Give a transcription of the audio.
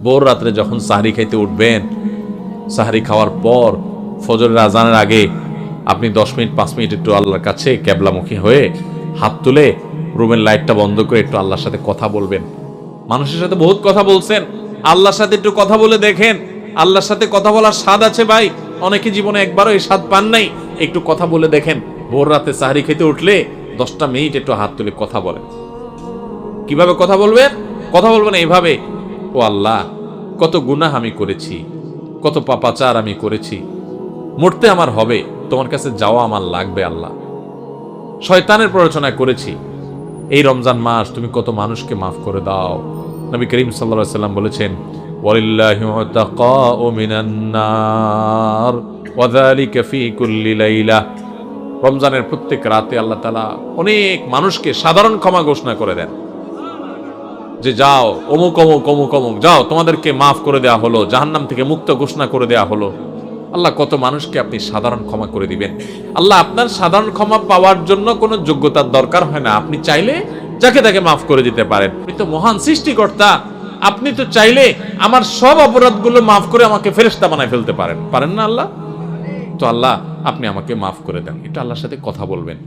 ভোর রাত্রে যখন সাহরি খাইতে উঠবেন, সাহরি খাওয়ার পর ফজরের আজানের আগে আপনি 10 মিনিট 5 মিনিট একটু আল্লাহর কাছে ক্যাবলামুখী হয়ে হাত তুলে রুমের লাইটটা বন্ধ করে একটু আল্লাহর সাথে কথা বলবেন। মানুষের সাথে বহুত কথা বলছেন, আল্লাহর সাথে একটু কথা বলে দেখেন। আল্লাহর সাথে কথা বলার স্বাদ আছে ভাই, অনেকে জীবনে একবারও এই স্বাদ পান নাই। একটু কথা বলে দেখেন। ভোর রাতে সাহরি খেতে উঠলে 10টা মিনিট একটু হাত তুলে কথা বলেন। কিভাবে কথা বলবেন? কথা বলবেন এইভাবে, ও আল্লাহ, কত গুনাহ আমি করেছি, কত পাপাচার আমি করেছি, মরতে আমার হবে, তোমার কাছে যাওয়া আমার লাগবে আল্লাহ। শয়তানের প্ররোচনা করেছি, এই রমজান মাস তুমি কত মানুষকে মাফ করে দাও। নবী করিম সাল্লাল্লাহু আলাইহি ওয়াসাল্লাম বলেছেন, ওয়ালিল্লাহি উতাকাউ মিনান নার ওয়া যালিকা ফি কুল্লি লাইলা। রমজানের প্রত্যেক রাতে আল্লাহ তাআলা অনেক মানুষকে সাধারণ ক্ষমা ঘোষণা করে দেন, যে যাও অমুক অমুক অমুক অমুক, যাও তোমাদেরকে মাফ করে দেওয়া হলো, জাহান্নাম থেকে মুক্ত ঘোষণা করে দেওয়া হলো। আল্লাহ কত মানুষকে আপনি সাধারণ ক্ষমা করে দিবেন। আল্লাহ আপনার সাধারণ ক্ষমা পাওয়ার জন্য কোনো যোগ্যতার দরকার হয় না, আপনি চাইলে যাকে তাকে মাফ করে দিতে পারেন। আপনি তো মহান সৃষ্টিকর্তা, আপনি তো চাইলে আমার সব অপরাধগুলো মাফ করে আমাকে ফেরেশতা বানায় ফেলতে পারেন, পারেন না আল্লাহ? তো আল্লাহ আপনি আমাকে মাফ করে দেন, এটা আল্লাহর সাথে কথা বলবেন।